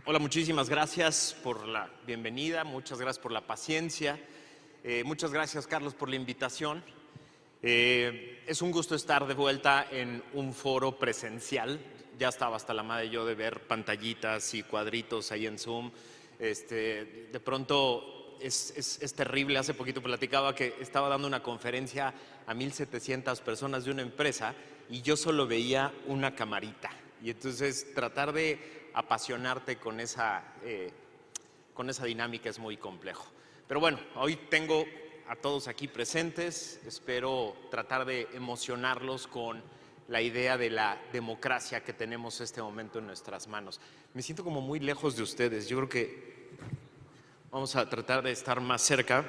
Hola, muchísimas gracias por la bienvenida, muchas gracias por la paciencia, muchas gracias, Carlos, por la invitación. Es un gusto estar de vuelta en un foro presencial. Ya estaba hasta la madre yo de ver pantallitas y cuadritos ahí en Zoom. De pronto es terrible. Hace poquito platicaba que estaba dando una conferencia a 1,700 personas de una empresa y yo solo veía una camarita. Y entonces tratar de apasionarte con esa dinámica es muy complejo. Pero bueno, hoy tengo a todos aquí presentes. Espero tratar de emocionarlos con la idea de la democracia que tenemos este momento en nuestras manos. Me siento como muy lejos de ustedes. Yo creo que vamos a tratar de estar más cerca.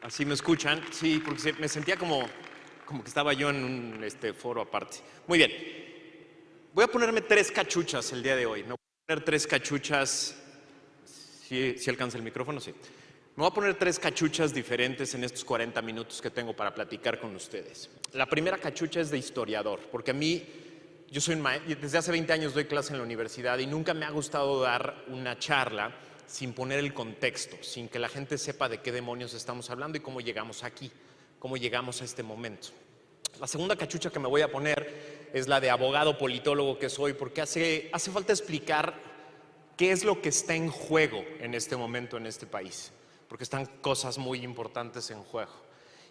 ¿Así me escuchan? Sí, porque me sentía como que estaba yo en un foro aparte. Muy bien. Voy a ponerme 3 cachuchas el día de hoy. Me voy a poner 3 cachuchas. ¿Sí alcanza el micrófono? Sí. Me voy a poner 3 cachuchas diferentes en estos 40 minutos que tengo para platicar con ustedes. La primera cachucha es de historiador, porque a mí, yo soy desde hace 20 años doy clase en la universidad y nunca me ha gustado dar una charla sin poner el contexto, sin que la gente sepa de qué demonios estamos hablando y cómo llegamos aquí, cómo llegamos a este momento. La segunda cachucha que me voy a poner es la de abogado politólogo que soy, porque hace falta explicar qué es lo que está en juego en este momento en este país, porque están cosas muy importantes en juego.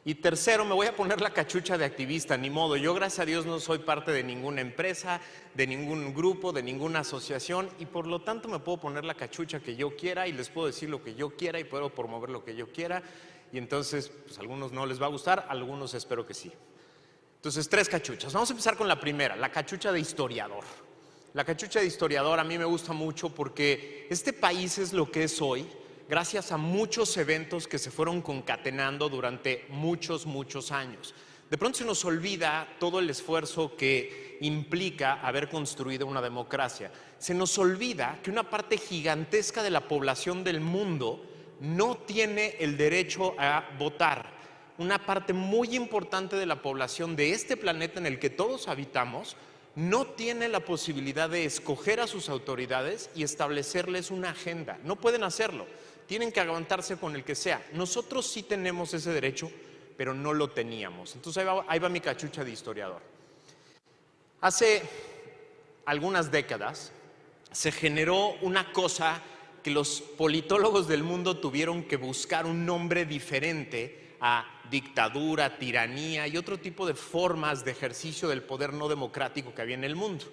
Y tercero, me voy a poner la cachucha de activista, ni modo. Yo, gracias a Dios, no soy parte de ninguna empresa, de ningún grupo, de ninguna asociación, y por lo tanto me puedo poner la cachucha que yo quiera y les puedo decir lo que yo quiera y puedo promover lo que yo quiera. Y entonces, pues a algunos no les va a gustar, a algunos espero que sí. Entonces, 3 cachuchas. Vamos a empezar con la primera, la cachucha de historiador. La cachucha de historiador a mí me gusta mucho porque este país es lo que es hoy gracias a muchos eventos que se fueron concatenando durante muchos años. De pronto se nos olvida todo el esfuerzo que implica haber construido una democracia. Se nos olvida que una parte gigantesca de la población del mundo no tiene el derecho a votar. Una parte muy importante de la población de este planeta en el que todos habitamos no tiene la posibilidad de escoger a sus autoridades y establecerles una agenda. No pueden hacerlo. Tienen que aguantarse con el que sea. Nosotros sí tenemos ese derecho, pero no lo teníamos. Entonces ahí va mi cachucha de historiador. Hace algunas décadas se generó una cosa que los politólogos del mundo tuvieron que buscar un nombre diferente a dictadura, tiranía y otro tipo de formas de ejercicio del poder no democrático que había en el mundo.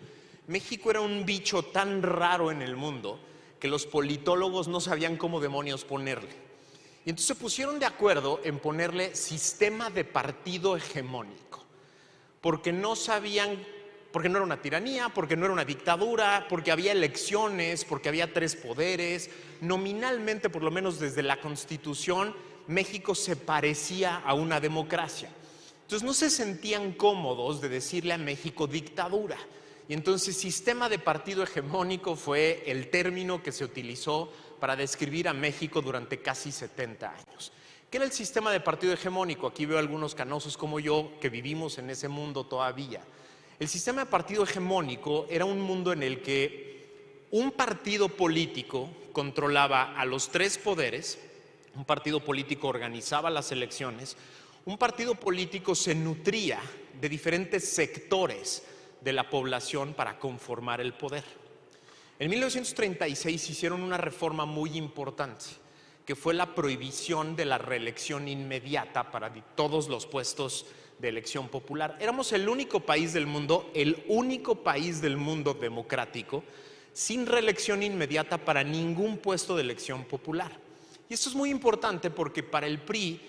México era un bicho tan raro en el mundo que los politólogos no sabían cómo demonios ponerle. Y entonces se pusieron de acuerdo en ponerle sistema de partido hegemónico, porque no sabían, porque no era una tiranía, porque no era una dictadura, porque había elecciones, porque había 3 poderes. Nominalmente, por lo menos desde la Constitución, México se parecía a una democracia. Entonces no se sentían cómodos de decirle a México dictadura. Y entonces sistema de partido hegemónico fue el término que se utilizó para describir a México durante casi 70 años. ¿Qué era el sistema de partido hegemónico? Aquí veo algunos canosos como yo que vivimos en ese mundo todavía. El sistema de partido hegemónico era un mundo en el que un partido político controlaba a los 3 poderes. Un partido político organizaba las elecciones, un partido político se nutría de diferentes sectores de la población para conformar el poder. En 1936 hicieron una reforma muy importante, que fue la prohibición de la reelección inmediata para todos los puestos de elección popular. Éramos el único país del mundo democrático, sin reelección inmediata para ningún puesto de elección popular. Y esto es muy importante porque para el PRI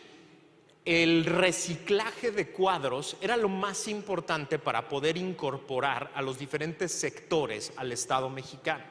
el reciclaje de cuadros era lo más importante para poder incorporar a los diferentes sectores al Estado mexicano.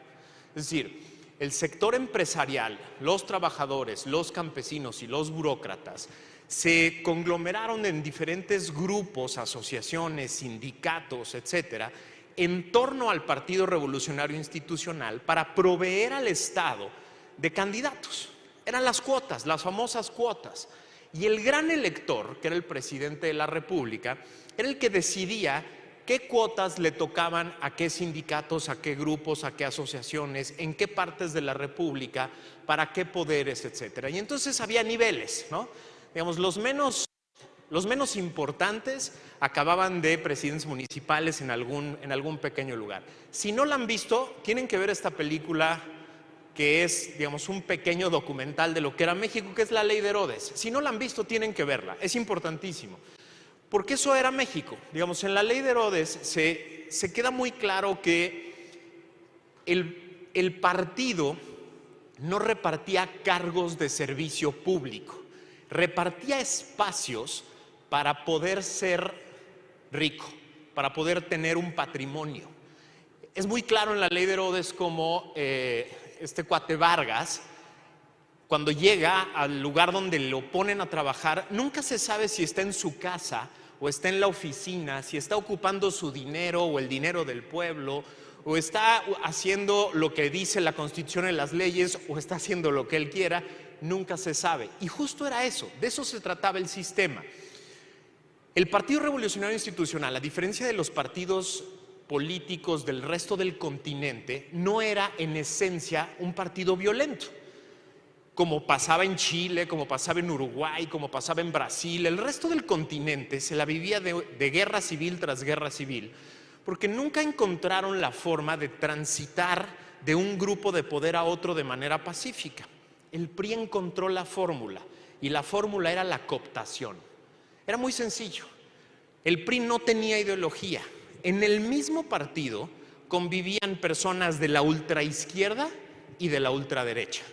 Es decir, el sector empresarial, los trabajadores, los campesinos y los burócratas se conglomeraron en diferentes grupos, asociaciones, sindicatos, etcétera, en torno al Partido Revolucionario Institucional para proveer al Estado de candidatos. Eran las cuotas, las famosas cuotas. Y el gran elector, que era el presidente de la República, era el que decidía qué cuotas le tocaban a qué sindicatos, a qué grupos, a qué asociaciones, en qué partes de la República, para qué poderes, etcétera. Y entonces había niveles, ¿no? Digamos, los menos importantes acababan de presidentes municipales en algún pequeño lugar. Si no la han visto, tienen que ver esta película que es, digamos, un pequeño documental de lo que era México, que es La Ley de Herodes. Si no la han visto, tienen que verla, es importantísimo. Porque eso era México. Digamos, en La Ley de Herodes se queda muy claro que el partido no repartía cargos de servicio público, repartía espacios para poder ser rico, para poder tener un patrimonio. Es muy claro en La Ley de Herodes como este cuate Vargas, cuando llega al lugar donde lo ponen a trabajar, nunca se sabe si está en su casa o está en la oficina, si está ocupando su dinero o el dinero del pueblo, o está haciendo lo que dice la Constitución y las leyes, o está haciendo lo que él quiera, nunca se sabe. Y justo era eso, de eso se trataba el sistema. El Partido Revolucionario Institucional, a diferencia de los partidos políticos del resto del continente, no era en esencia un partido violento. Como pasaba en Chile, como pasaba en Uruguay, como pasaba en Brasil, el resto del continente se la vivía de guerra civil tras guerra civil, porque nunca encontraron la forma de transitar de un grupo de poder a otro de manera pacífica. El PRI encontró la fórmula, y la fórmula era la cooptación. Era muy sencillo. El PRI no tenía ideología. En el mismo partido convivían personas de la ultraizquierda y de la ultraderecha.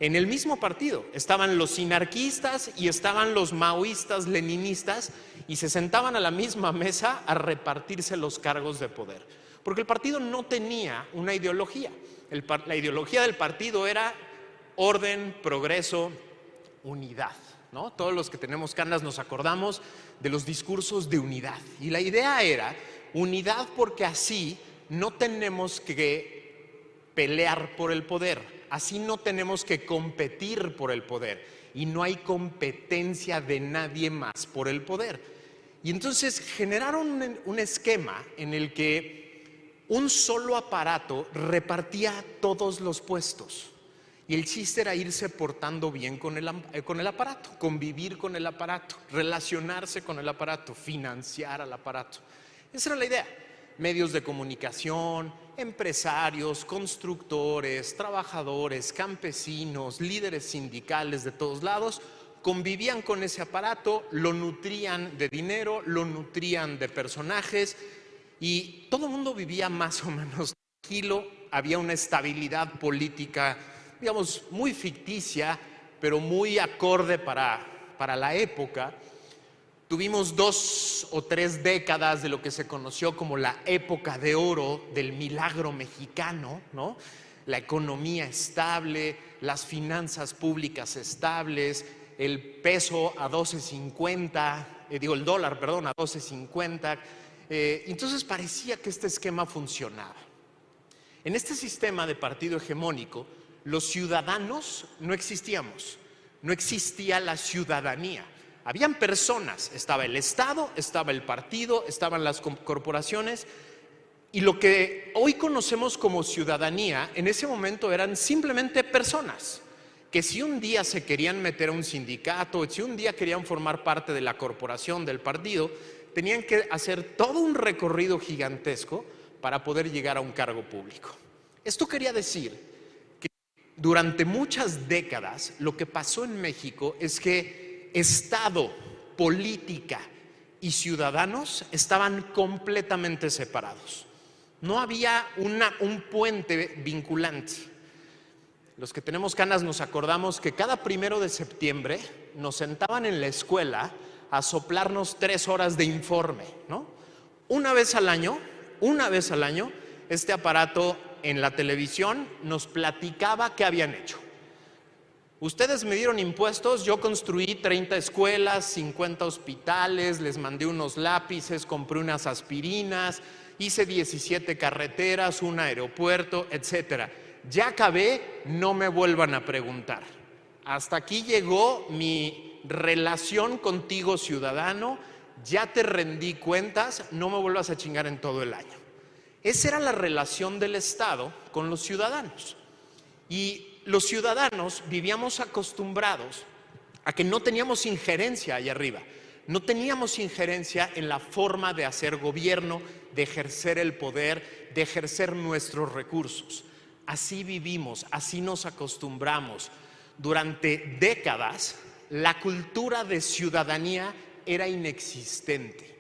En el mismo partido estaban los sinarquistas y estaban los maoístas, leninistas, y se sentaban a la misma mesa a repartirse los cargos de poder. Porque el partido no tenía una ideología. La ideología del partido era orden, progreso, unidad, ¿no? Todos los que tenemos canas nos acordamos de los discursos de unidad. Y la idea era unidad porque así no tenemos que pelear por el poder. Así no tenemos que competir por el poder y no hay competencia de nadie más por el poder. Y entonces generaron un esquema en el que un solo aparato repartía todos los puestos. Y el chiste era irse portando bien con el aparato, convivir con el aparato, relacionarse con el aparato, financiar al aparato. Esa era la idea. Medios de comunicación, empresarios, constructores, trabajadores, campesinos, líderes sindicales de todos lados, convivían con ese aparato, lo nutrían de dinero, lo nutrían de personajes y todo el mundo vivía más o menos tranquilo, había una estabilidad política, digamos, muy ficticia, pero muy acorde para la época. Tuvimos 2 o 3 décadas de lo que se conoció como la época de oro del milagro mexicano, ¿no? La economía estable, las finanzas públicas estables, el peso a 12.50, el dólar, perdón, a 12.50. Entonces parecía que este esquema funcionaba. En este sistema de partido hegemónico, los ciudadanos no existíamos, no existía la ciudadanía. Habían personas, estaba el Estado, estaba el partido, estaban las corporaciones y lo que hoy conocemos como ciudadanía en ese momento eran simplemente personas que si un día se querían meter a un sindicato, si un día querían formar parte de la corporación, del partido, tenían que hacer todo un recorrido gigantesco para poder llegar a un cargo público. Esto quería decir que durante muchas décadas lo que pasó en México es que Estado, política y ciudadanos estaban completamente separados. No había un puente vinculante. Los que tenemos canas nos acordamos que cada 1 de septiembre nos sentaban en la escuela a soplarnos 3 horas de informe, ¿no? Una vez al año, este aparato en la televisión nos platicaba qué habían hecho. Ustedes me dieron impuestos, yo construí 30 escuelas, 50 hospitales, les mandé unos lápices, compré unas aspirinas, hice 17 carreteras, un aeropuerto, etcétera. Ya acabé, no me vuelvan a preguntar. Hasta aquí llegó mi relación contigo, ciudadano, ya te rendí cuentas, no me vuelvas a chingar en todo el año. Esa era la relación del Estado con los ciudadanos. Y los ciudadanos vivíamos acostumbrados a que no teníamos injerencia allá arriba. No teníamos injerencia en la forma de hacer gobierno, de ejercer el poder, de ejercer nuestros recursos. Así vivimos, así nos acostumbramos. Durante décadas, la cultura de ciudadanía era inexistente.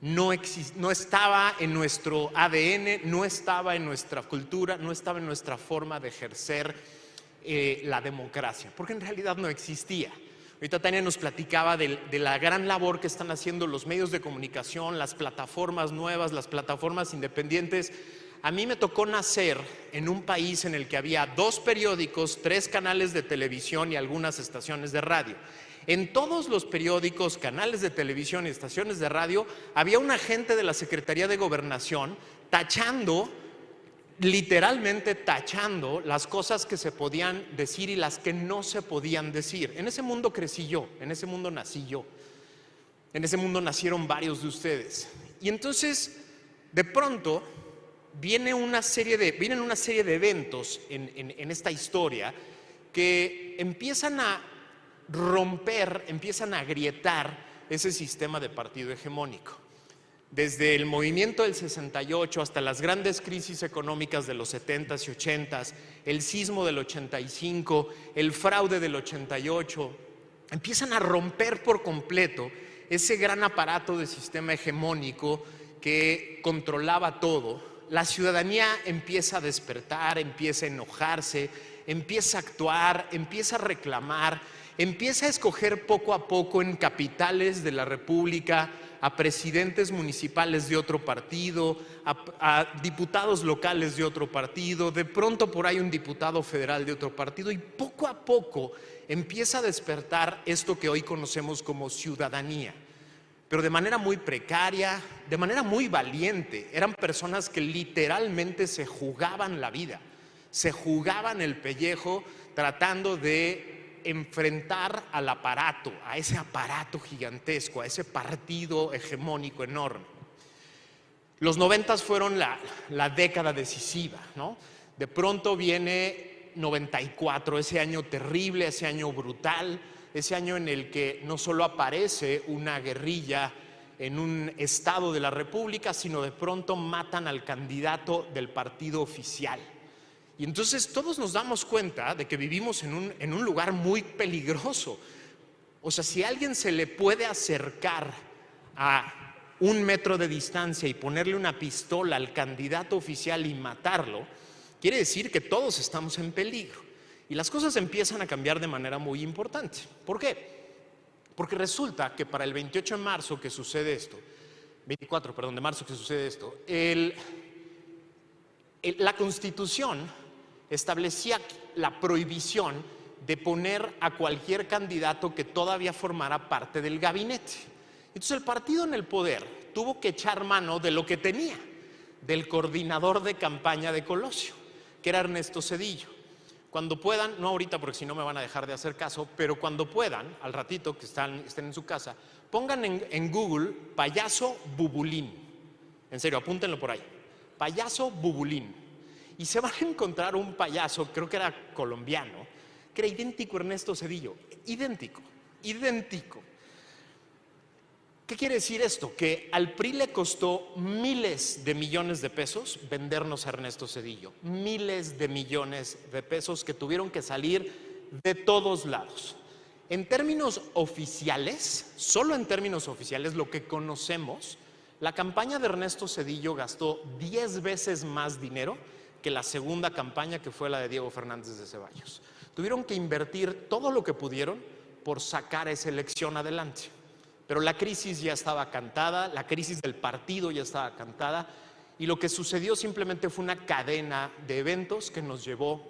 No estaba en nuestro ADN, no estaba en nuestra cultura, no estaba en nuestra forma de ejercer la democracia, porque en realidad no existía. Ahorita Tania nos platicaba de la gran labor que están haciendo los medios de comunicación, las plataformas nuevas, las plataformas independientes. A mí me tocó nacer en un país en el que había 2 periódicos, 3 canales de televisión y algunas estaciones de radio. En todos los periódicos, canales de televisión y estaciones de radio había un agente de la Secretaría de Gobernación tachando, literalmente tachando las cosas que se podían decir y las que no se podían decir. En ese mundo crecí yo, en ese mundo nací yo, en ese mundo nacieron varios de ustedes. Y entonces, de pronto, vienen una serie de eventos en esta historia que empiezan a romper, empiezan a agrietar ese sistema de partido hegemónico. Desde el movimiento del 68 hasta las grandes crisis económicas de los 70s y 80s, el sismo del 85, el fraude del 88, empiezan a romper por completo ese gran aparato de sistema hegemónico que controlaba todo. La ciudadanía empieza a despertar, empieza a enojarse, empieza a actuar, empieza a reclamar, empieza a escoger poco a poco en capitales de la República a presidentes municipales de otro partido, a diputados locales de otro partido, de pronto por ahí un diputado federal de otro partido, y poco a poco empieza a despertar esto que hoy conocemos como ciudadanía, pero de manera muy precaria, de manera muy valiente. Eran personas que literalmente se jugaban la vida, se jugaban el pellejo tratando de enfrentar al aparato, a ese aparato gigantesco, a ese partido hegemónico enorme. Los 90s fueron la década decisiva, ¿no? De pronto viene 94, ese año terrible, ese año brutal, ese año en el que no solo aparece una guerrilla en un estado de la República, sino de pronto matan al candidato del partido oficial. Y entonces todos nos damos cuenta de que vivimos en un lugar muy peligroso. O sea, si a alguien se le puede acercar a 1 metro de distancia y ponerle una pistola al candidato oficial y matarlo, quiere decir que todos estamos en peligro. Y las cosas empiezan a cambiar de manera muy importante. ¿Por qué? Porque resulta que para el 28 de marzo que sucede esto, 24, perdón, de marzo que sucede esto, la Constitución establecía la prohibición de poner a cualquier candidato que todavía formara parte del gabinete. Entonces el partido en el poder tuvo que echar mano de lo que tenía, del coordinador de campaña de Colosio, que era Ernesto Zedillo. Cuando puedan, no ahorita porque si no me van a dejar de hacer caso, pero cuando puedan, al ratito que estén en su casa, pongan en Google payaso Bubulín. En serio, apúntenlo por ahí. Payaso Bubulín. Y se van a encontrar un payaso, creo que era colombiano, que era idéntico a Ernesto Zedillo. Idéntico, idéntico. ¿Qué quiere decir esto? Que al PRI le costó miles de millones de pesos vendernos a Ernesto Zedillo. Miles de millones de pesos que tuvieron que salir de todos lados. En términos oficiales, solo en términos oficiales, lo que conocemos, la campaña de Ernesto Zedillo gastó 10 veces más dinero que la segunda campaña, que fue la de Diego Fernández de Ceballos. Tuvieron que invertir todo lo que pudieron por sacar esa elección adelante. Pero la crisis ya estaba cantada, la crisis del partido ya estaba cantada, y lo que sucedió simplemente fue una cadena de eventos que nos llevó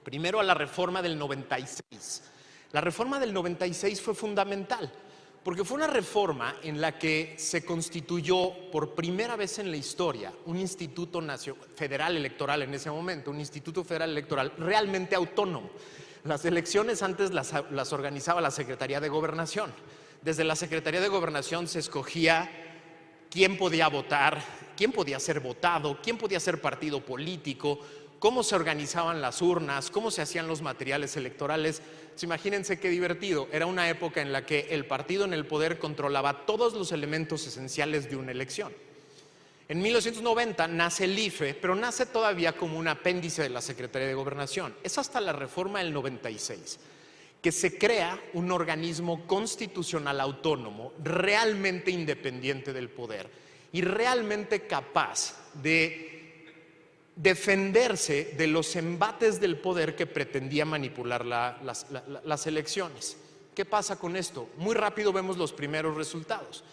primero a la reforma del 96. La reforma del 96 fue fundamental, porque fue una reforma en la que se constituyó por primera vez en la historia un Instituto Federal Electoral en ese momento, un Instituto Federal Electoral realmente autónomo. Las elecciones antes las organizaba la Secretaría de Gobernación. Desde la Secretaría de Gobernación se escogía quién podía votar, quién podía ser votado, quién podía ser partido político, cómo se organizaban las urnas, cómo se hacían los materiales electorales. Imagínense qué divertido. Era una época en la que el partido en el poder controlaba todos los elementos esenciales de una elección. En 1990 nace el IFE, pero nace todavía como un apéndice de la Secretaría de Gobernación. Es hasta la reforma del 96 que se crea un organismo constitucional autónomo, realmente independiente del poder y realmente capaz de defenderse de los embates del poder que pretendía manipular las elecciones. ¿Qué pasa con esto? Muy rápido vemos los primeros resultados.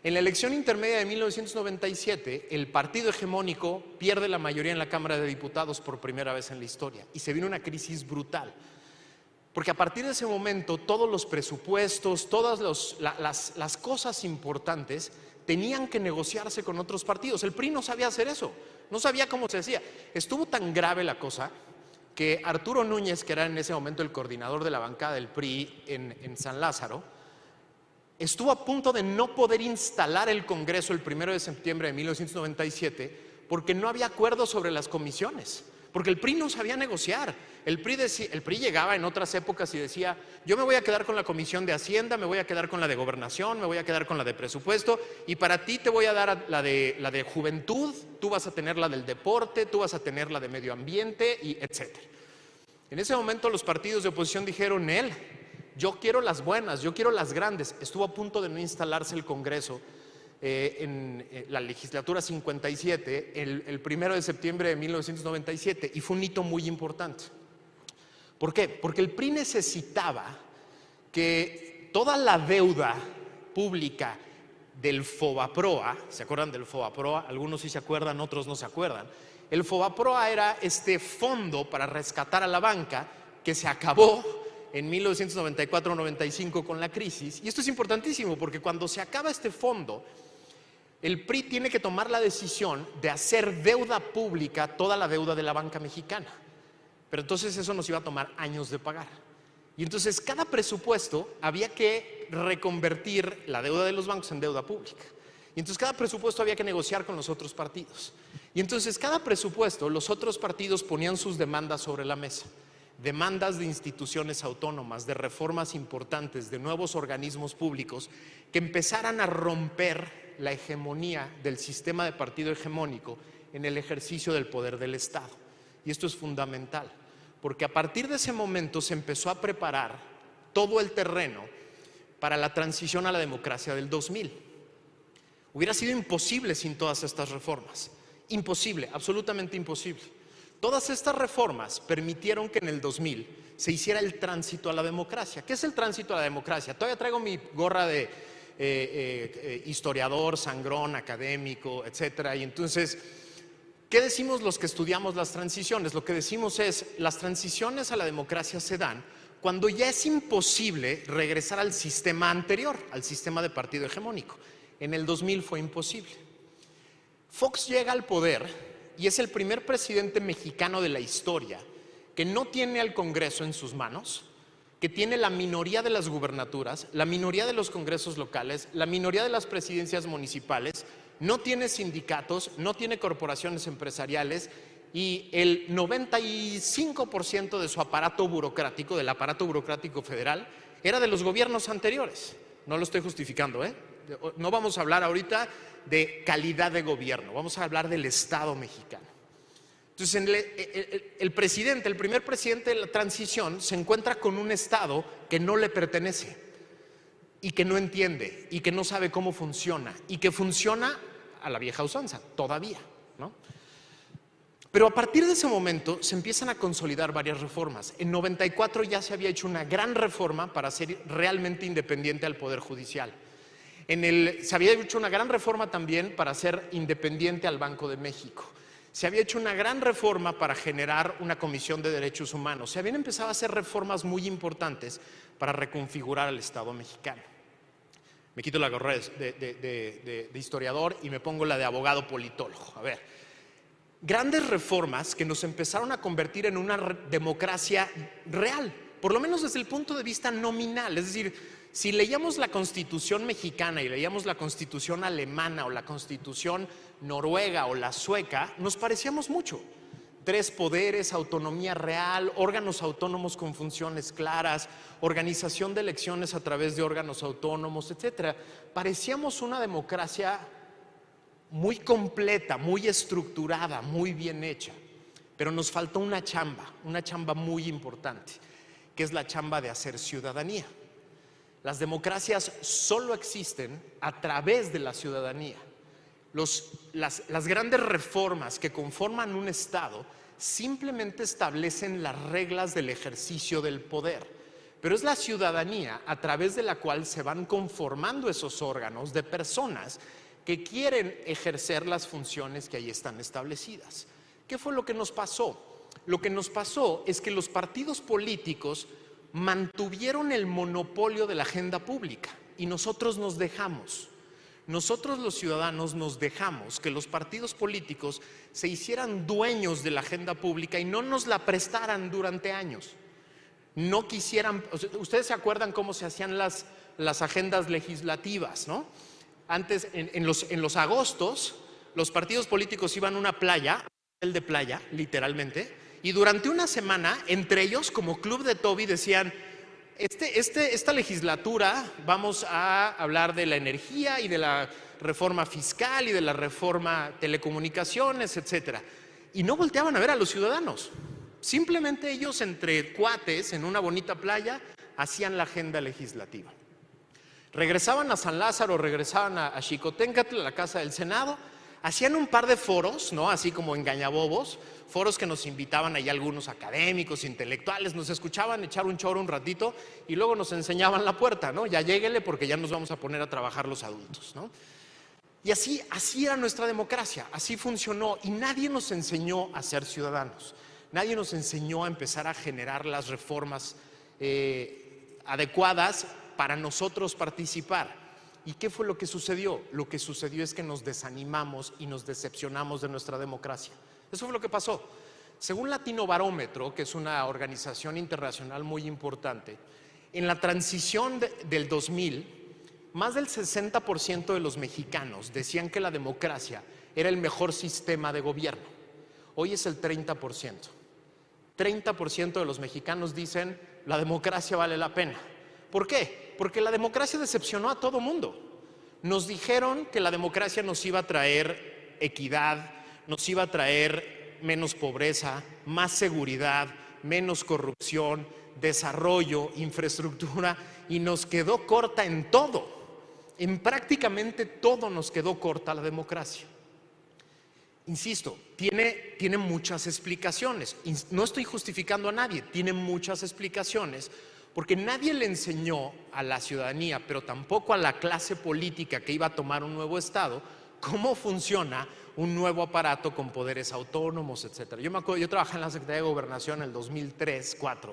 En la elección intermedia de 1997, el partido hegemónico pierde la mayoría en la Cámara de Diputados por primera vez en la historia y se viene una crisis brutal. Porque a partir de ese momento todos los presupuestos, todas las cosas importantes tenían que negociarse con otros partidos. El PRI no sabía hacer eso, no sabía cómo se hacía. Estuvo tan grave la cosa que Arturo Núñez, que era en ese momento el coordinador de la bancada del PRI en San Lázaro, estuvo a punto de no poder instalar el Congreso el 1 de septiembre de 1997 porque no había acuerdo sobre las comisiones. Porque el PRI no sabía negociar. El PRI llegaba en otras épocas y decía: yo me voy a quedar con la Comisión de Hacienda, me voy a quedar con la de Gobernación, me voy a quedar con la de Presupuesto, y para ti te voy a dar la de Juventud, tú vas a tener la del Deporte, tú vas a tener la de Medio Ambiente, y etcétera. En ese momento los partidos de oposición dijeron: yo quiero las buenas, yo quiero las grandes. Estuvo a punto de no instalarse el Congreso en la legislatura 57 el 1 de septiembre de 1997, y fue un hito muy importante. ¿Por qué? Porque el PRI necesitaba que toda la deuda pública del FOBAPROA, ¿se acuerdan del FOBAPROA? Algunos sí se acuerdan, otros no se acuerdan. El FOBAPROA era este fondo para rescatar a la banca que se acabó en 1994-95 con la crisis. Y esto es importantísimo porque cuando se acaba este fondo, el PRI tiene que tomar la decisión de hacer deuda pública, toda la deuda de la banca mexicana. Pero entonces eso nos iba a tomar años de pagar. Y entonces cada presupuesto había que reconvertir la deuda de los bancos en deuda pública. Y entonces cada presupuesto había que negociar con los otros partidos. Y entonces cada presupuesto, los otros partidos ponían sus demandas sobre la mesa. Demandas de instituciones autónomas, de reformas importantes, de nuevos organismos públicos que empezaran a romper la hegemonía del sistema de partido hegemónico en el ejercicio del poder del Estado. Y esto es fundamental, porque a partir de ese momento se empezó a preparar todo el terreno para la transición a la democracia del 2000. Hubiera sido imposible sin todas estas reformas. Imposible, absolutamente imposible. Todas estas reformas permitieron que en el 2000 se hiciera el tránsito a la democracia. ¿Qué es el tránsito a la democracia? Todavía traigo mi gorra de historiador, sangrón, académico, etcétera. Y entonces, ¿qué decimos los que estudiamos las transiciones? Lo que decimos es: las transiciones a la democracia se dan cuando ya es imposible regresar al sistema anterior, al sistema de partido hegemónico. En el 2000 fue imposible. Fox llega al poder y es el primer presidente mexicano de la historia que no tiene al Congreso en sus manos, que tiene la minoría de las gubernaturas, la minoría de los congresos locales, la minoría de las presidencias municipales, no tiene sindicatos, no tiene corporaciones empresariales, y el 95% de su aparato burocrático, del aparato burocrático federal, era de los gobiernos anteriores. No lo estoy justificando, no vamos a hablar ahorita de calidad de gobierno, vamos a hablar del Estado mexicano. Entonces, el primer presidente de la transición se encuentra con un Estado que no le pertenece y que no entiende y que no sabe cómo funciona y que funciona a la vieja usanza todavía, ¿no? Pero a partir de ese momento se empiezan a consolidar varias reformas. En 94 ya se había hecho una gran reforma para hacer realmente independiente al Poder Judicial. Se había hecho una gran reforma también para hacer independiente al Banco de México. Se había hecho una gran reforma para generar una comisión de derechos humanos. Se habían empezado a hacer reformas muy importantes para reconfigurar al Estado mexicano. Me quito la gorra de historiador y me pongo la de abogado politólogo. A ver, grandes reformas que nos empezaron a convertir en una democracia real, por lo menos desde el punto de vista nominal. Es decir, Si leíamos la Constitución mexicana y leíamos la Constitución alemana o la Constitución noruega o la sueca, nos parecíamos mucho. 3 poderes, autonomía real, órganos autónomos con funciones claras, organización de elecciones a través de órganos autónomos, etc. Parecíamos una democracia muy completa, muy estructurada, muy bien hecha. Pero nos faltó una chamba muy importante, que es la chamba de hacer ciudadanía. Las democracias solo existen a través de la ciudadanía. Las grandes reformas que conforman un Estado simplemente establecen las reglas del ejercicio del poder, pero es la ciudadanía a través de la cual se van conformando esos órganos de personas que quieren ejercer las funciones que ahí están establecidas. ¿Qué fue lo que nos pasó? Lo que nos pasó es que los partidos políticos mantuvieron el monopolio de la agenda pública y nosotros nos dejamos. Nosotros los ciudadanos nos dejamos que los partidos políticos se hicieran dueños de la agenda pública y no nos la prestaran durante años. No quisieran, ustedes se acuerdan cómo se hacían las agendas legislativas, ¿no? Antes, en los agostos, los partidos políticos iban a una playa, el de playa, literalmente, y durante una semana, entre ellos, como Club de Toby, decían: esta legislatura vamos a hablar de la energía y de la reforma fiscal y de la reforma telecomunicaciones, etcétera. Y no volteaban a ver a los ciudadanos. Simplemente ellos, entre cuates, en una bonita playa, hacían la agenda legislativa. Regresaban a San Lázaro, regresaban a Xicoténcatl, a la Casa del Senado, hacían un par de foros, ¿no? Así como engañabobos, foros que nos invitaban ahí algunos académicos, intelectuales, nos escuchaban echar un choro un ratito y luego nos enseñaban la puerta, ¿no? Ya lléguele porque ya nos vamos a poner a trabajar los adultos, ¿no? Y así era nuestra democracia, así funcionó, y nadie nos enseñó a ser ciudadanos, nadie nos enseñó a empezar a generar las reformas adecuadas para nosotros participar. ¿Y qué fue lo que sucedió? Lo que sucedió es que nos desanimamos y nos decepcionamos de nuestra democracia. Eso fue lo que pasó. Según Latinobarómetro, que es una organización internacional muy importante, en la transición del 2000, más del 60% de los mexicanos decían que la democracia era el mejor sistema de gobierno. Hoy es el 30%. 30% de los mexicanos dicen: la democracia vale la pena. ¿Por qué? Porque la democracia decepcionó a todo mundo. Nos dijeron que la democracia nos iba a traer equidad, nos iba a traer menos pobreza, más seguridad, menos corrupción, desarrollo, infraestructura, y nos quedó corta en todo. En prácticamente todo nos quedó corta la democracia. Insisto, tiene muchas explicaciones. No estoy justificando a nadie, tiene muchas explicaciones, porque nadie le enseñó a la ciudadanía, pero tampoco a la clase política que iba a tomar un nuevo Estado, cómo funciona un nuevo aparato con poderes autónomos, etc. Yo me acuerdo, yo trabajé en la Secretaría de Gobernación en el 2003-2004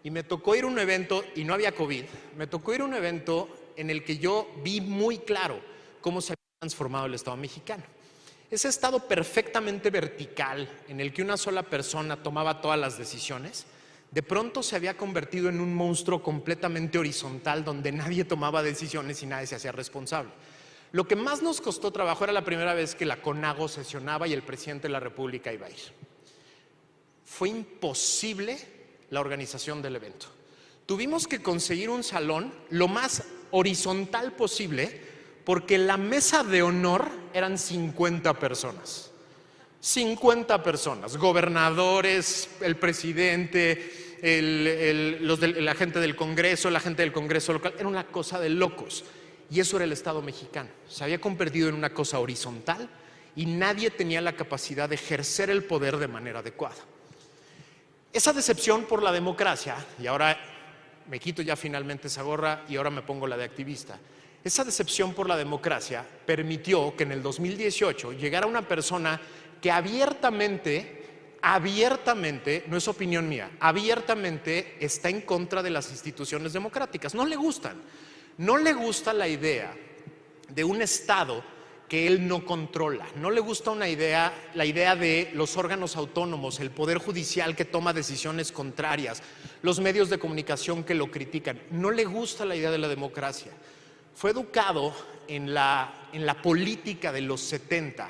y me tocó ir a un evento, y no había COVID, me tocó ir a un evento en el que yo vi muy claro cómo se había transformado el Estado mexicano. Ese Estado perfectamente vertical, en el que una sola persona tomaba todas las decisiones, de pronto se había convertido en un monstruo completamente horizontal, donde nadie tomaba decisiones y nadie se hacía responsable. Lo que más nos costó trabajo era la primera vez que la CONAGO sesionaba y el presidente de la República iba a ir. Fue imposible la organización del evento. Tuvimos que conseguir un salón lo más horizontal posible, porque la mesa de honor eran 50 personas. 50 personas, gobernadores, el presidente, la gente del Congreso, la gente del Congreso local. Era una cosa de locos. Y eso era el Estado mexicano. Se había convertido en una cosa horizontal y nadie tenía la capacidad de ejercer el poder de manera adecuada. Esa decepción por la democracia, y ahora me quito ya finalmente esa gorra y ahora me pongo la de activista, esa decepción por la democracia permitió que en el 2018 llegara una persona que abiertamente, no es opinión mía, abiertamente está en contra de las instituciones democráticas. No le gustan. No le gusta la idea de un Estado que él no controla. No le gusta la idea de los órganos autónomos, el poder judicial que toma decisiones contrarias, los medios de comunicación que lo critican. No le gusta la idea de la democracia. Fue educado en la política de los 70,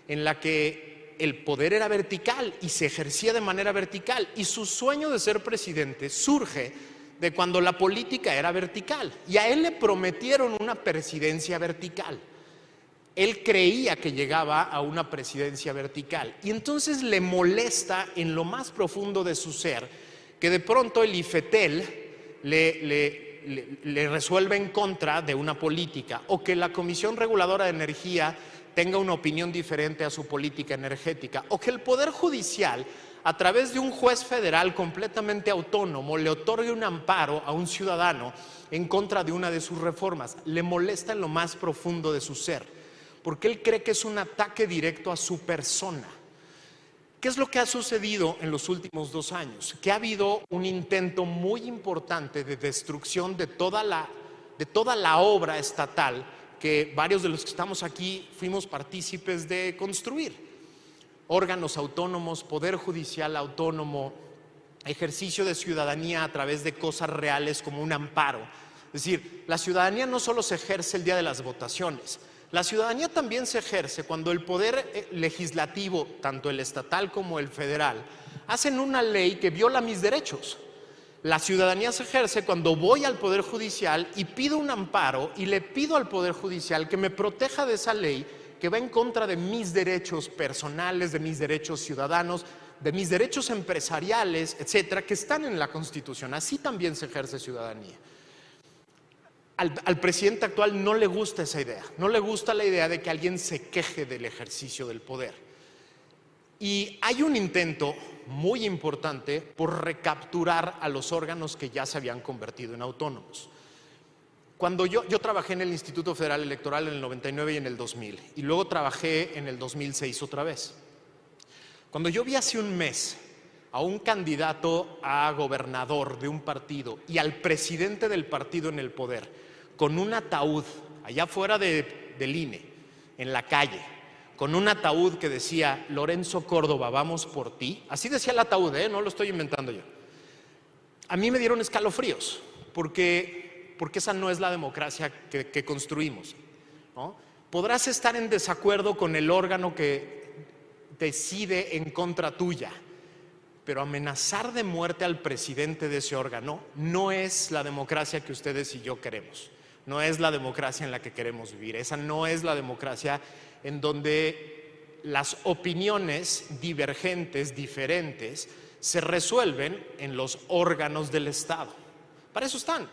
en la que el poder era vertical y se ejercía de manera vertical. Y su sueño de ser presidente surge de cuando la política era vertical. Y a él le prometieron una presidencia vertical. Él creía que llegaba a una presidencia vertical y entonces le molesta en lo más profundo de su ser que de pronto el IFETEL le resuelva en contra de una política o que la Comisión Reguladora de Energía tenga una opinión diferente a su política energética o que el Poder Judicial, a través de un juez federal completamente autónomo, le otorgue un amparo a un ciudadano en contra de una de sus reformas. Le molesta en lo más profundo de su ser, porque él cree que es un ataque directo a su persona. ¿Qué es lo que ha sucedido en los últimos 2 años? Que ha habido un intento muy importante de destrucción de toda la obra estatal que varios de los que estamos aquí fuimos partícipes de construir. Órganos autónomos, poder judicial autónomo, ejercicio de ciudadanía a través de cosas reales como un amparo. Es decir, la ciudadanía no solo se ejerce el día de las votaciones, la ciudadanía también se ejerce cuando el poder legislativo, tanto el estatal como el federal, hacen una ley que viola mis derechos. La ciudadanía se ejerce cuando voy al Poder Judicial y pido un amparo y le pido al Poder Judicial que me proteja de esa ley que va en contra de mis derechos personales, de mis derechos ciudadanos, de mis derechos empresariales, etcétera, que están en la Constitución. Así también se ejerce ciudadanía. Al presidente actual no le gusta esa idea, no le gusta la idea de que alguien se queje del ejercicio del poder. Y hay un intento muy importante por recapturar a los órganos que ya se habían convertido en autónomos. Cuando yo trabajé en el Instituto Federal Electoral en el 99 y en el 2000, y luego trabajé en el 2006 otra vez. Cuando yo vi hace un mes a un candidato a gobernador de un partido y al presidente del partido en el poder, con un ataúd allá afuera del INE, en la calle, con un ataúd que decía Lorenzo Córdoba, vamos por ti. Así decía el ataúd, no lo estoy inventando yo. A mí me dieron escalofríos, porque esa no es la democracia que construimos, ¿no? Podrás estar en desacuerdo con el órgano que decide en contra tuya, pero amenazar de muerte al presidente de ese órgano no es la democracia que ustedes y yo queremos. No es la democracia en la que queremos vivir. Esa no es la democracia en donde las opiniones divergentes, diferentes, se resuelven en los órganos del Estado. Para eso están.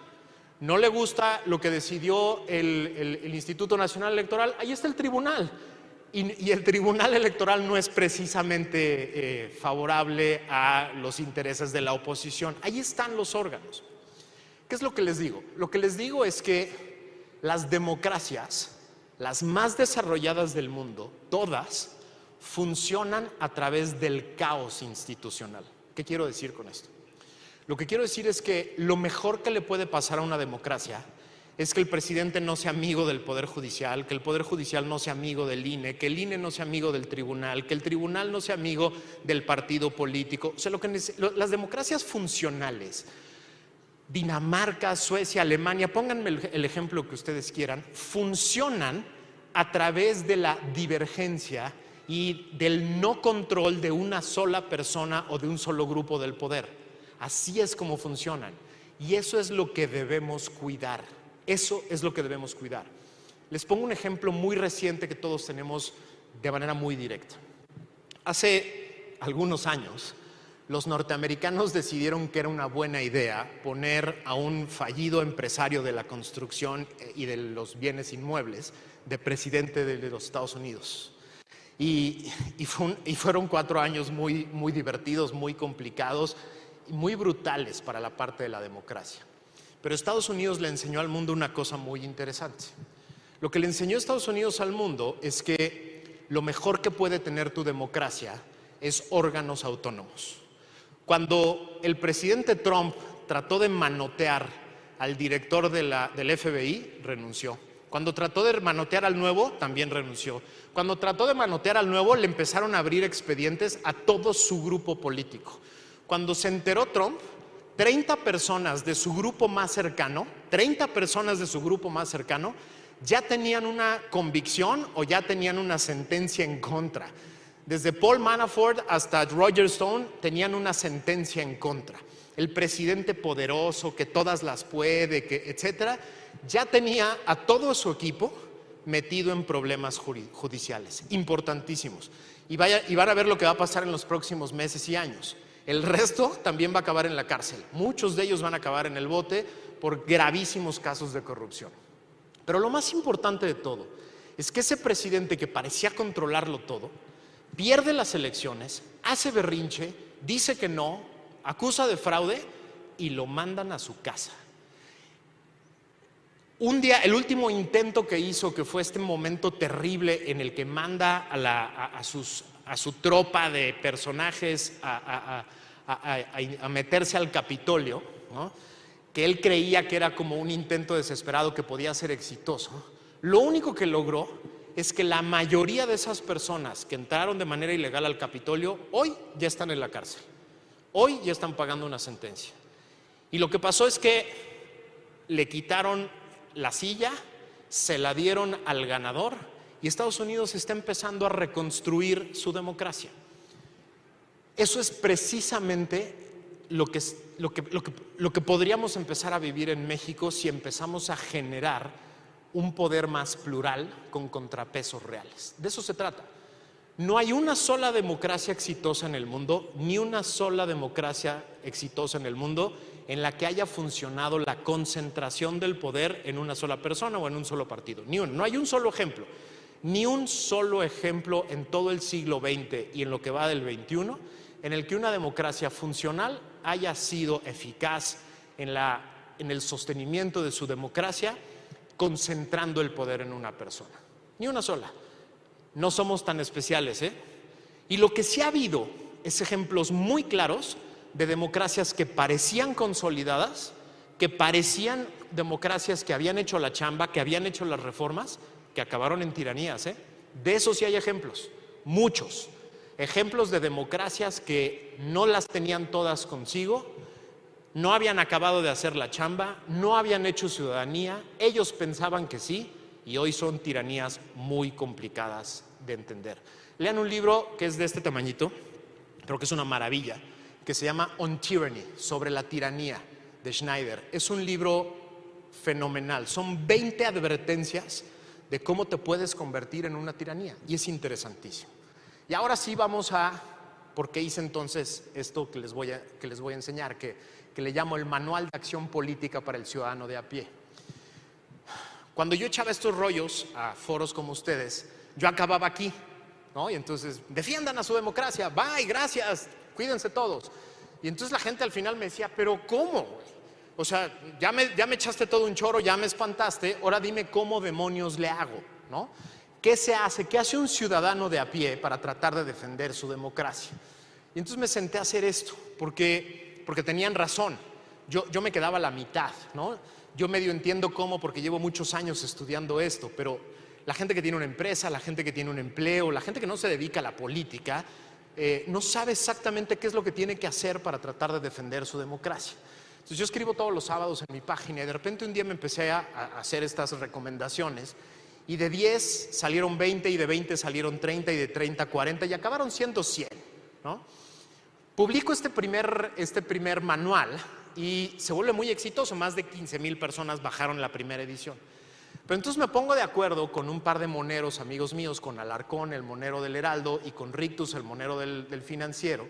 No le gusta lo que decidió el Instituto Nacional Electoral, ahí está el tribunal. Y el Tribunal Electoral no es precisamente favorable a los intereses de la oposición. Ahí están los órganos. ¿Qué es lo que les digo? Lo que les digo es que las democracias, las más desarrolladas del mundo, todas, funcionan a través del caos institucional. ¿Qué quiero decir con esto? Lo que quiero decir es que lo mejor que le puede pasar a una democracia es que el presidente no sea amigo del Poder Judicial, que el Poder Judicial no sea amigo del INE, que el INE no sea amigo del tribunal, que el tribunal no sea amigo del partido político. O sea, las democracias funcionales, Dinamarca, Suecia, Alemania, pónganme el ejemplo que ustedes quieran, funcionan a través de la divergencia y del no control de una sola persona o de un solo grupo del poder. Así es como funcionan. Y eso es lo que debemos cuidar. Eso es lo que debemos cuidar. Les pongo un ejemplo muy reciente que todos tenemos de manera muy directa. Hace algunos años, los norteamericanos decidieron que era una buena idea poner a un fallido empresario de la construcción y de los bienes inmuebles de presidente de los Estados Unidos. Y fueron 4 años muy divertidos, muy complicados y muy brutales para la parte de la democracia. Pero Estados Unidos le enseñó al mundo una cosa muy interesante. Lo que le enseñó Estados Unidos al mundo es que lo mejor que puede tener tu democracia es órganos autónomos. Cuando el presidente Trump trató de manotear al director del FBI, renunció. Cuando trató de manotear al nuevo, también renunció. Cuando trató de manotear al nuevo, le empezaron a abrir expedientes a todo su grupo político. Cuando se enteró Trump, 30 personas de su grupo más cercano, 30 personas de su grupo más cercano, ya tenían una convicción o ya tenían una sentencia en contra. Desde Paul Manafort hasta Roger Stone tenían una sentencia en contra. El presidente poderoso, que todas las puede, que etcétera, ya tenía a todo su equipo metido en problemas judiciales importantísimos. Y van a ver lo que va a pasar en los próximos meses y años. El resto también va a acabar en la cárcel. Muchos de ellos van a acabar en el bote por gravísimos casos de corrupción. Pero lo más importante de todo es que ese presidente que parecía controlarlo todo, pierde las elecciones, hace berrinche, dice que no, acusa de fraude y lo mandan a su casa. Un día, el último intento que hizo, que fue este momento terrible en el que manda a su tropa de personajes a meterse al Capitolio, ¿no? Que él creía que era como un intento desesperado que podía ser exitoso. Lo único que logró es que la mayoría de esas personas que entraron de manera ilegal al Capitolio hoy ya están en la cárcel. Hoy ya están pagando una sentencia. Y lo que pasó es que le quitaron la silla, se la dieron al ganador y Estados Unidos está empezando a reconstruir su democracia. Eso es precisamente lo que podríamos empezar a vivir en México si empezamos a generar un poder más plural con contrapesos reales. De eso se trata. No hay una sola democracia exitosa en el mundo, ni una sola democracia exitosa en el mundo en la que haya funcionado la concentración del poder en una sola persona o en un solo partido. Ni uno. No hay un solo ejemplo. Ni un solo ejemplo en todo el siglo XX y en lo que va del XXI en el que una democracia funcional haya sido eficaz en el sostenimiento de su democracia, concentrando el poder en una persona. Ni una sola. No somos tan especiales, ¿eh? Y lo que sí ha habido es ejemplos muy claros de democracias que parecían consolidadas, que parecían democracias que habían hecho la chamba, que habían hecho las reformas, que acabaron en tiranías, ¿eh? De eso sí hay ejemplos, muchos. Ejemplos de democracias que no las tenían todas consigo, no habían acabado de hacer la chamba, no habían hecho ciudadanía, ellos pensaban que sí y hoy son tiranías muy complicadas de entender. Lean un libro que es de este tamañito, creo que es una maravilla, que se llama On Tyranny, sobre la tiranía, de Schneider. Es un libro fenomenal, son 20 advertencias de cómo te puedes convertir en una tiranía y es interesantísimo. Y ahora sí vamos a, ¿por qué hice entonces esto que les voy a enseñar? Que le llamo el Manual de Acción Política para el Ciudadano de a pie. Cuando yo echaba estos rollos a foros como ustedes, yo acababa aquí, ¿no? Y entonces, defiendan a su democracia, bye, gracias, cuídense todos. Y entonces la gente al final me decía, ¿pero cómo? O sea, ya me echaste todo un choro, ya me espantaste, ahora dime cómo demonios le hago, ¿no? ¿Qué se hace? ¿Qué hace un ciudadano de a pie para tratar de defender su democracia? Y entonces me senté a hacer esto, porque tenían razón. Yo me quedaba a la mitad, ¿no? Yo medio entiendo cómo, porque llevo muchos años estudiando esto, pero la gente que tiene una empresa, la gente que tiene un empleo, la gente que no se dedica a la política, no sabe exactamente qué es lo que tiene que hacer para tratar de defender su democracia. Entonces yo escribo todos los sábados en mi página y de repente un día me empecé a hacer estas recomendaciones y de 10 salieron 20 y de 20 salieron 30 y de 30 40 y acabaron siendo 100, ¿no? Publico este primer manual y se vuelve muy exitoso, más de 15,000 personas bajaron la primera edición. Pero entonces me pongo de acuerdo con un par de moneros, amigos míos, con Alarcón, el monero del Heraldo, y con Rictus, el monero del Financiero,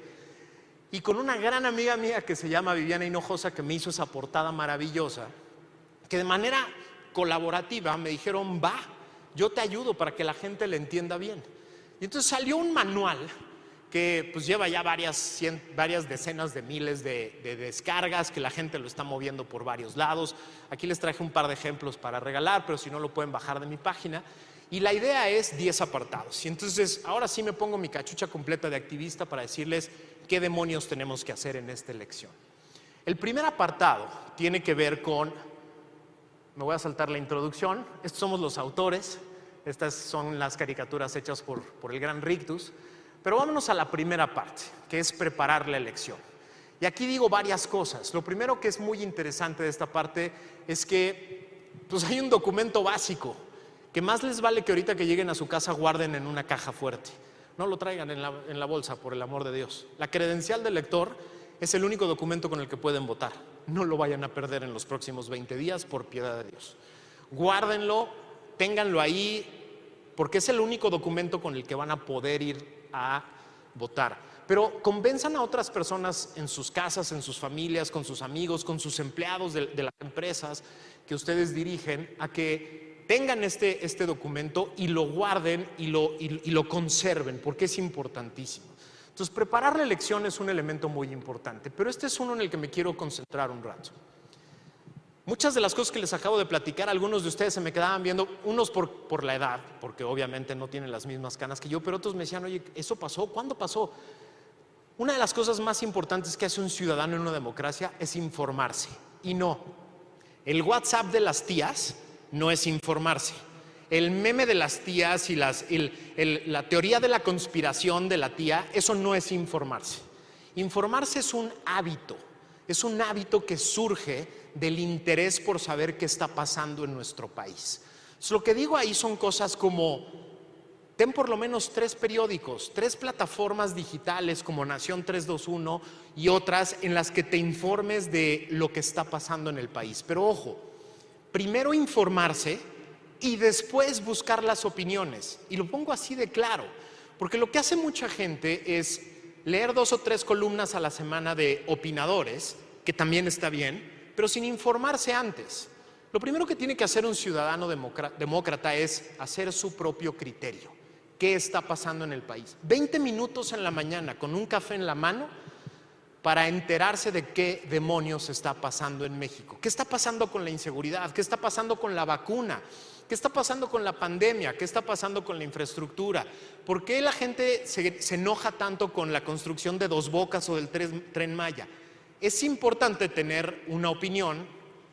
y con una gran amiga mía que se llama Viviana Hinojosa, que me hizo esa portada maravillosa, que de manera colaborativa me dijeron, va, yo te ayudo para que la gente le entienda bien. Y entonces salió un manual que pues lleva ya varias decenas de miles de descargas, que la gente lo está moviendo por varios lados. Aquí les traje un par de ejemplos para regalar, pero si no lo pueden bajar de mi página. Y la idea es 10 apartados. Y entonces ahora sí me pongo mi cachucha completa de activista para decirles qué demonios tenemos que hacer en esta elección. El primer apartado tiene que ver con Me voy a saltar la introducción. Estos somos los autores. Estas son las caricaturas hechas por el gran Rictus. Pero vámonos a la primera parte, que es preparar la elección. Y aquí digo varias cosas. Lo primero que es muy interesante de esta parte es que pues hay un documento básico, que más les vale que ahorita que lleguen a su casa guarden en una caja fuerte. No lo traigan en la bolsa, por el amor de Dios. La credencial del lector es el único documento con el que pueden votar. No lo vayan a perder en los próximos 20 días, por piedad de Dios. Guárdenlo, ténganlo ahí, porque es el único documento con el que van a poder ir a votar. Pero convenzan a otras personas en sus casas, en sus familias, con sus amigos, con sus empleados de las empresas que ustedes dirigen, a que tengan este documento y lo guarden y lo conserven, porque es importantísimo. Entonces, preparar la elección es un elemento muy importante, pero este es uno en el que me quiero concentrar un rato. Muchas de las cosas que les acabo de platicar, algunos de ustedes se me quedaban viendo, unos por la edad, porque obviamente no tienen las mismas canas que yo, pero otros me decían, oye, ¿eso pasó? ¿Cuándo pasó? Una de las cosas más importantes que hace un ciudadano en una democracia es informarse. Y no, el WhatsApp de las tías no es informarse. El meme de las tías y la teoría de la conspiración de la tía, eso no es informarse. Informarse es un hábito que surge del interés por saber qué está pasando en nuestro país. Entonces, lo que digo ahí son cosas como, ten por lo menos 3 periódicos, 3 plataformas digitales como Nación 321 y otras en las que te informes de lo que está pasando en el país. Pero ojo, primero informarse y después buscar las opiniones. Y lo pongo así de claro, porque lo que hace mucha gente es leer 2 o 3 columnas a la semana de opinadores, que también está bien, pero sin informarse antes. Lo primero que tiene que hacer un ciudadano demócrata es hacer su propio criterio. ¿Qué está pasando en el país? 20 minutos en la mañana con un café en la mano para enterarse de qué demonios está pasando en México. ¿Qué está pasando con la inseguridad? ¿Qué está pasando con la vacuna? ¿Qué está pasando con la pandemia? ¿Qué está pasando con la infraestructura? ¿Por qué la gente se enoja tanto con la construcción de Dos Bocas o del Tren Maya? Es importante tener una opinión,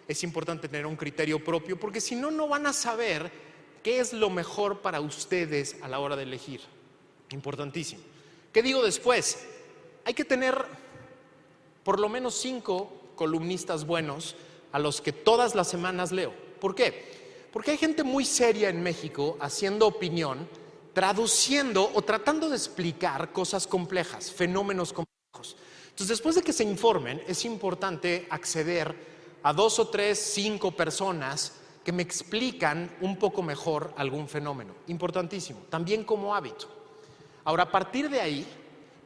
es importante tener un criterio propio, porque si no, no van a saber qué es lo mejor para ustedes a la hora de elegir. Importantísimo. ¿Qué digo después? Hay que tener por lo menos 5 columnistas buenos a los que todas las semanas leo. ¿Por qué? Porque hay gente muy seria en México haciendo opinión, traduciendo o tratando de explicar cosas complejas, fenómenos complejos. Entonces, después de que se informen, es importante acceder a 2 o 3, 5 personas que me explican un poco mejor algún fenómeno. Importantísimo, también como hábito. Ahora, a partir de ahí,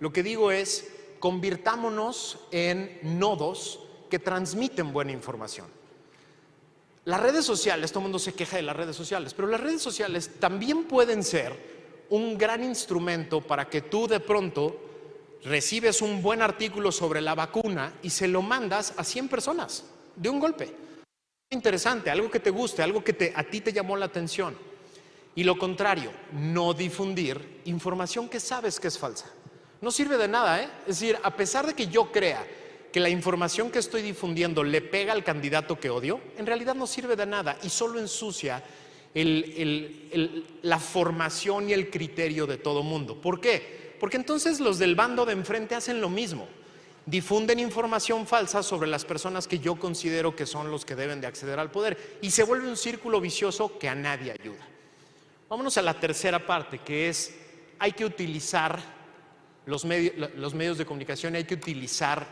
lo que digo es, convirtámonos en nodos que transmiten buena información. Las redes sociales, todo el mundo se queja de las redes sociales, pero las redes sociales también pueden ser un gran instrumento para que tú de pronto recibes un buen artículo sobre la vacuna y se lo mandas a 100 personas de un golpe. Interesante, algo que te guste, algo que a ti te llamó la atención. Y lo contrario, no difundir información que sabes que es falsa. No sirve de nada, ¿eh? Es decir, a pesar de que yo crea que la información que estoy difundiendo le pega al candidato que odio, en realidad no sirve de nada y solo ensucia la formación y el criterio de todo mundo. ¿Por qué? Porque entonces los del bando de enfrente hacen lo mismo. Difunden información falsa sobre las personas que yo considero que son los que deben de acceder al poder y se vuelve un círculo vicioso que a nadie ayuda. Vámonos a la tercera parte, que es, hay que utilizar los medios de comunicación, hay que utilizar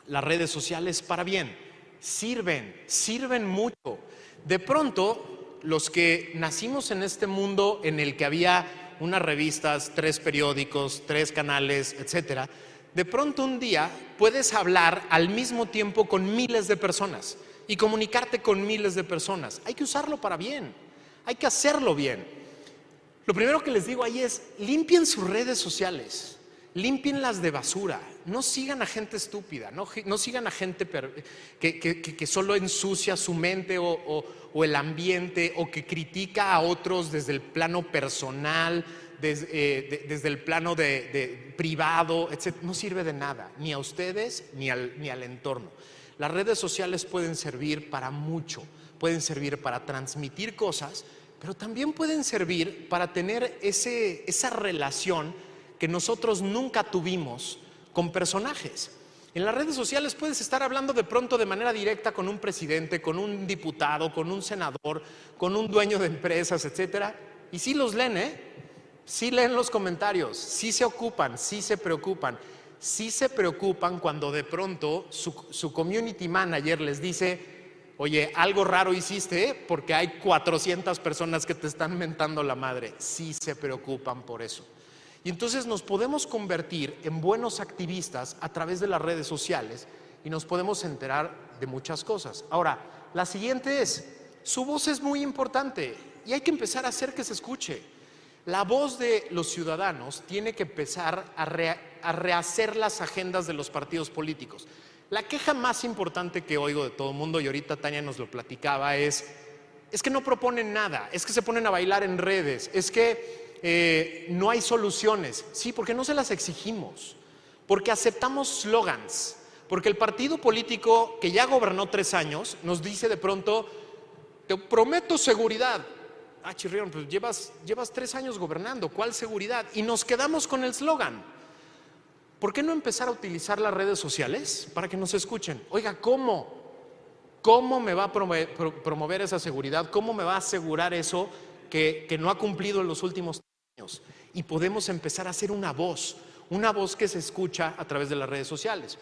las redes sociales para bien. Sirven mucho. De pronto, los que nacimos en este mundo en el que había unas revistas, 3 periódicos, 3 canales, etcétera, de pronto un día puedes hablar al mismo tiempo con miles de personas y comunicarte con miles de personas. Hay que usarlo para bien, hay que hacerlo bien. Lo primero que les digo ahí es, limpien sus redes sociales, límpienlas de basura, no sigan a gente estúpida, no sigan a gente que solo ensucia su mente o el ambiente o que critica a otros desde el plano personal, desde el plano de privado, etc. No sirve de nada, ni a ustedes ni al entorno. Las redes sociales pueden servir para mucho, pueden servir para transmitir cosas, pero también pueden servir para tener esa relación que nosotros nunca tuvimos con personajes. En las redes sociales puedes estar hablando de pronto de manera directa con un presidente, con un diputado, con un senador, con un dueño de empresas, etcétera, y sí los leen, sí leen los comentarios, sí se ocupan, sí se preocupan. Sí se preocupan cuando de pronto su community manager les dice: oye, algo raro hiciste, porque hay 400 personas que te están mentando la madre. Sí se preocupan por eso. Y entonces nos podemos convertir en buenos activistas a través de las redes sociales y nos podemos enterar de muchas cosas. Ahora, la siguiente es: su voz es muy importante y hay que empezar a hacer que se escuche. La voz de los ciudadanos tiene que empezar a rehacer las agendas de los partidos políticos. La queja más importante que oigo de todo el mundo, y ahorita Tania nos lo platicaba, es que no proponen nada, es que se ponen a bailar en redes, es que no hay soluciones. Sí, porque no se las exigimos, porque aceptamos slogans, porque el partido político que ya gobernó 3 años nos dice de pronto: te prometo seguridad. Ah, chirrión, pues llevas 3 años gobernando, ¿cuál seguridad? Y nos quedamos con el eslogan. ¿Por qué no empezar a utilizar las redes sociales para que nos escuchen? Oiga, ¿cómo? ¿Cómo me va a promover esa seguridad? ¿Cómo me va a asegurar eso que no ha cumplido en los últimos años? Y podemos empezar a hacer una voz que se escucha a través de las redes sociales.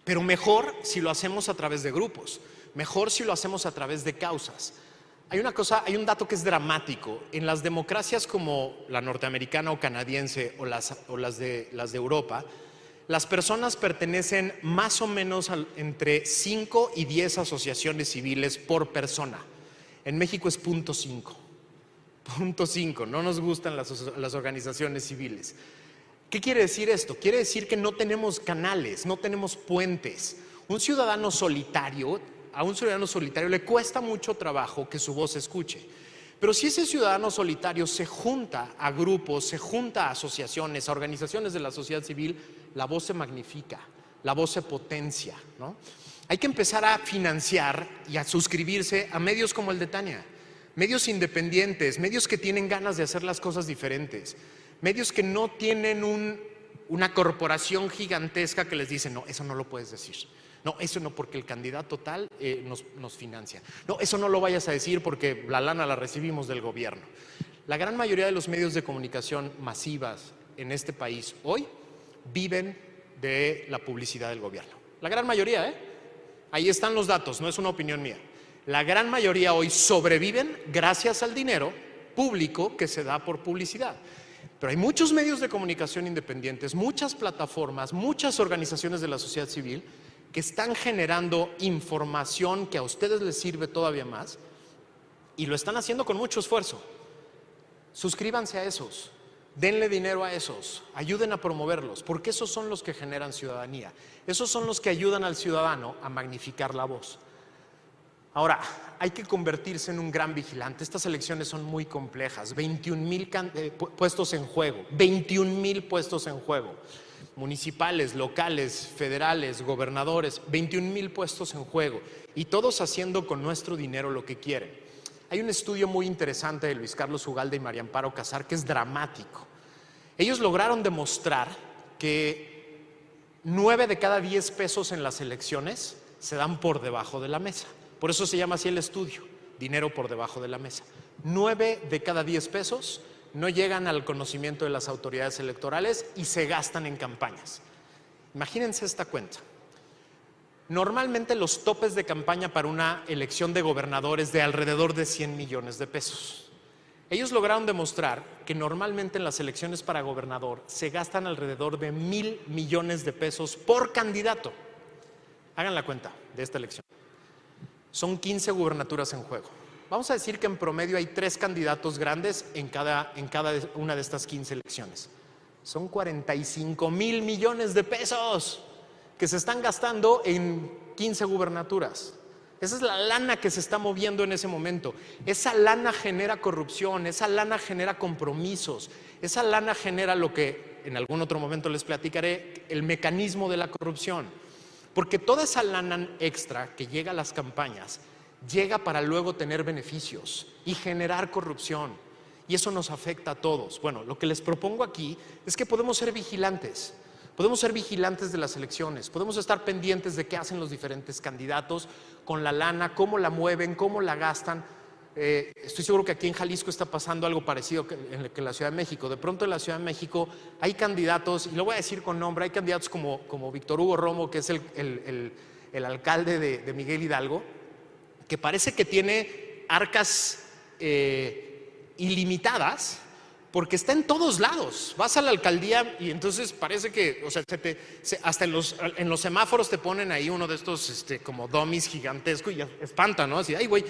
Pero mejor si lo hacemos a través de grupos, mejor si lo hacemos a través de causas. Hay un dato que es dramático. En las democracias como la norteamericana o canadiense o las de Europa, las personas pertenecen más o menos entre 5 y 10 asociaciones civiles por persona. En México es 0.5. 0.5, no nos gustan las organizaciones civiles. ¿Qué quiere decir esto? Quiere decir que no tenemos canales, no tenemos puentes. A un ciudadano solitario le cuesta mucho trabajo que su voz se escuche. Pero si ese ciudadano solitario se junta a grupos, se junta a asociaciones, a organizaciones de la sociedad civil, la voz se magnifica, la voz se potencia, ¿no? Hay que empezar a financiar y a suscribirse a medios como el de Tania, medios independientes, medios que tienen ganas de hacer las cosas diferentes, medios que no tienen una corporación gigantesca que les dice: no, eso no lo puedes decir. No, eso no, porque el candidato tal nos financia. No, eso no lo vayas a decir porque la lana la recibimos del gobierno. La gran mayoría de los medios de comunicación masivas en este país hoy viven de la publicidad del gobierno. La gran mayoría, ahí están los datos, no es una opinión mía. La gran mayoría hoy sobreviven gracias al dinero público que se da por publicidad. Pero hay muchos medios de comunicación independientes, muchas plataformas, muchas organizaciones de la sociedad civil que están generando información que a ustedes les sirve todavía más y lo están haciendo con mucho esfuerzo. Suscríbanse a esos, denle dinero a esos, ayuden a promoverlos, porque esos son los que generan ciudadanía, esos son los que ayudan al ciudadano a magnificar la voz. Ahora, hay que convertirse en un gran vigilante. Estas elecciones son muy complejas, 21,000 puestos en juego, 21,000 puestos en juego. Municipales, locales, federales, gobernadores, 21,000 puestos en juego y todos haciendo con nuestro dinero lo que quieren. Hay un estudio muy interesante de Luis Carlos Ugalde y María Amparo Casar que es dramático. Ellos lograron demostrar que 9 de cada 10 pesos en las elecciones se dan por debajo de la mesa. Por eso se llama así el estudio, dinero por debajo de la mesa. 9 de cada 10 pesos no llegan al conocimiento de las autoridades electorales y se gastan en campañas. Imagínense esta cuenta. Normalmente los topes de campaña para una elección de gobernadores de alrededor de 100 millones de pesos. Ellos lograron demostrar que normalmente en las elecciones para gobernador se gastan alrededor de 1,000 millones de pesos por candidato. Hagan la cuenta de esta elección. Son 15 gubernaturas en juego. Vamos a decir que en promedio hay 3 candidatos grandes en cada una de estas 15 elecciones. Son 45,000 millones de pesos que se están gastando en 15 gubernaturas. Esa es la lana que se está moviendo en ese momento. Esa lana genera corrupción, esa lana genera compromisos, esa lana genera lo que en algún otro momento les platicaré, el mecanismo de la corrupción. Porque toda esa lana extra que llega a las campañas llega para luego tener beneficios y generar corrupción. Y eso nos afecta a todos. Bueno, lo que les propongo aquí es que podemos ser vigilantes. Podemos ser vigilantes de las elecciones, podemos estar pendientes de qué hacen los diferentes candidatos con la lana, cómo la mueven, cómo la gastan. Estoy seguro que aquí en Jalisco está pasando algo parecido que en la Ciudad de México. De pronto en la Ciudad de México hay candidatos, y lo voy a decir con nombre, hay candidatos como Víctor Hugo Romo, que es el alcalde de Miguel Hidalgo, que parece que tiene arcas ilimitadas, porque está en todos lados. Vas a la alcaldía y entonces parece que, o sea, hasta en los semáforos te ponen ahí uno de estos como dummies gigantesco y ya espanta, ¿no? Así, ay, güey,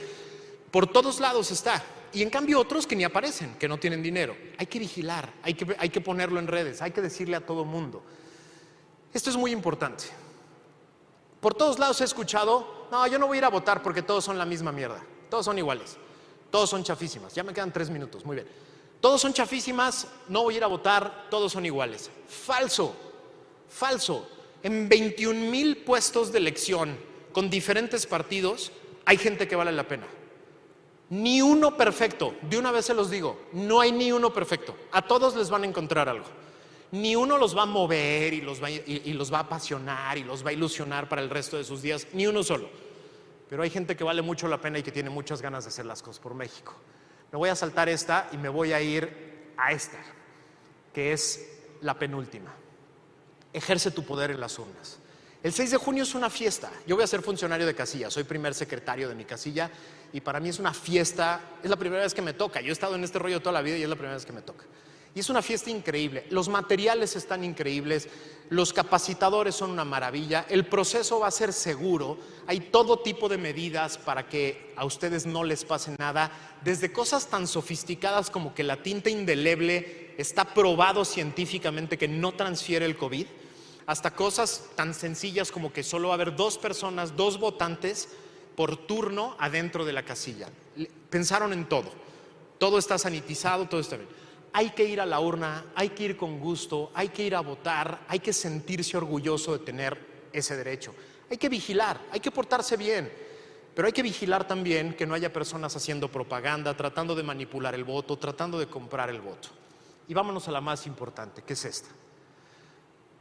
por todos lados está. Y en cambio otros que ni aparecen, que no tienen dinero. Hay que vigilar, hay que ponerlo en redes, hay que decirle a todo mundo. Esto es muy importante. Por todos lados he escuchado, no, yo no voy a ir a votar porque todos son la misma mierda, todos son iguales, todos son chafísimas. Ya me quedan 3 minutos, muy bien. Todos son chafísimas, no voy a ir a votar, todos son iguales. Falso, falso. En 21,000 puestos de elección con diferentes partidos hay gente que vale la pena. Ni uno perfecto, de una vez se los digo, no hay ni uno perfecto. A todos les van a encontrar algo. Ni uno los va a mover y los va a apasionar y los va a ilusionar para el resto de sus días, ni uno solo. Pero hay gente que vale mucho la pena y que tiene muchas ganas de hacer las cosas por México. Me voy a saltar esta y me voy a ir a esta, que es la penúltima. Ejerce tu poder en las urnas. El 6 de junio es una fiesta. Yo voy a ser funcionario de casilla, soy primer secretario de mi casilla y para mí es una fiesta, es la primera vez que me toca. Yo he estado en este rollo toda la vida y es la primera vez que me toca. Y es una fiesta increíble, los materiales están increíbles, los capacitadores son una maravilla, el proceso va a ser seguro, hay todo tipo de medidas para que a ustedes no les pase nada, desde cosas tan sofisticadas como que la tinta indeleble está probado científicamente que no transfiere el COVID, hasta cosas tan sencillas como que solo va a haber 2 personas, 2 votantes por turno adentro de la casilla. Pensaron en todo, todo está sanitizado, todo está bien. Hay que ir a la urna, hay que ir con gusto, hay que ir a votar, hay que sentirse orgulloso de tener ese derecho. Hay que vigilar, hay que portarse bien, pero hay que vigilar también que no haya personas haciendo propaganda, tratando de manipular el voto, tratando de comprar el voto. Y vámonos a la más importante, que es esta.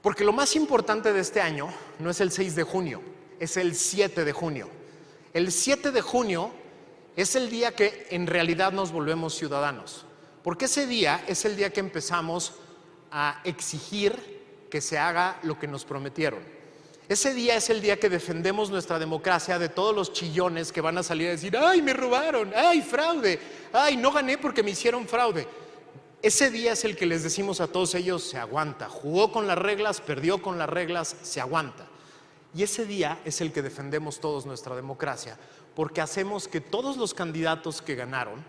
Porque lo más importante de este año no es el 6 de junio, es el 7 de junio. El 7 de junio es el día que en realidad nos volvemos ciudadanos. Porque ese día es el día que empezamos a exigir que se haga lo que nos prometieron. Ese día es el día que defendemos nuestra democracia de todos los chillones que van a salir a decir, ¡ay, me robaron! ¡Ay, fraude! ¡Ay, no gané porque me hicieron fraude! Ese día es el que les decimos a todos ellos, se aguanta. Jugó con las reglas, perdió con las reglas, se aguanta. Y ese día es el que defendemos todos nuestra democracia, porque hacemos que todos los candidatos que ganaron,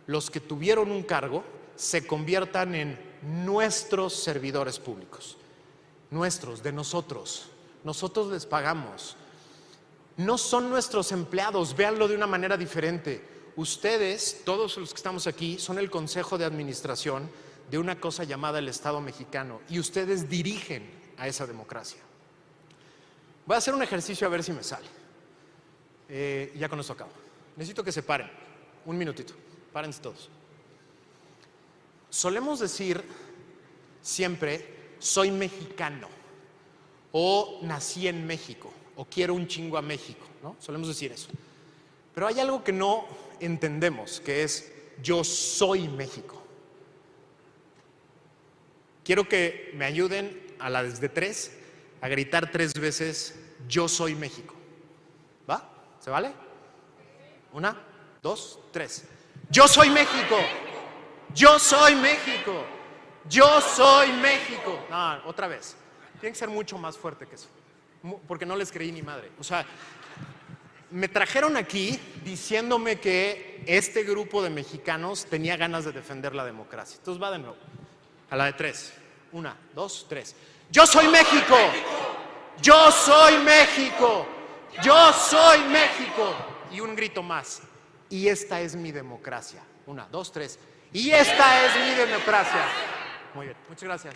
los que tuvieron un cargo, se conviertan en nuestros servidores públicos. Nuestros, de nosotros. Nosotros les pagamos. No son nuestros empleados, véanlo de una manera diferente. Ustedes, todos los que estamos aquí, son el consejo de administración de una cosa llamada el Estado mexicano y ustedes dirigen a esa democracia. Voy a hacer un ejercicio a ver si me sale. Ya con esto acabo. Necesito que se paren. Un minutito. Párense todos. Solemos decir siempre, soy mexicano, o nací en México, o quiero un chingo a México, ¿no? Solemos decir eso. Pero hay algo que no entendemos, que es, yo soy México. Quiero que me ayuden a la desde 3 a gritar 3 veces, yo soy México. ¿Va? ¿Se vale? 1, 2, 3. Yo soy México, yo soy México, yo soy México. No, otra vez. Tiene que ser mucho más fuerte que eso, porque no les creí ni madre. O sea, me trajeron aquí diciéndome que este grupo de mexicanos tenía ganas de defender la democracia. Entonces va de nuevo, a la de 3. 1, 2, 3. Yo soy México, yo soy México, yo soy México. Y un grito más. Y esta es mi democracia. 1, 2, 3. Y esta es mi democracia. Muy bien, muchas gracias.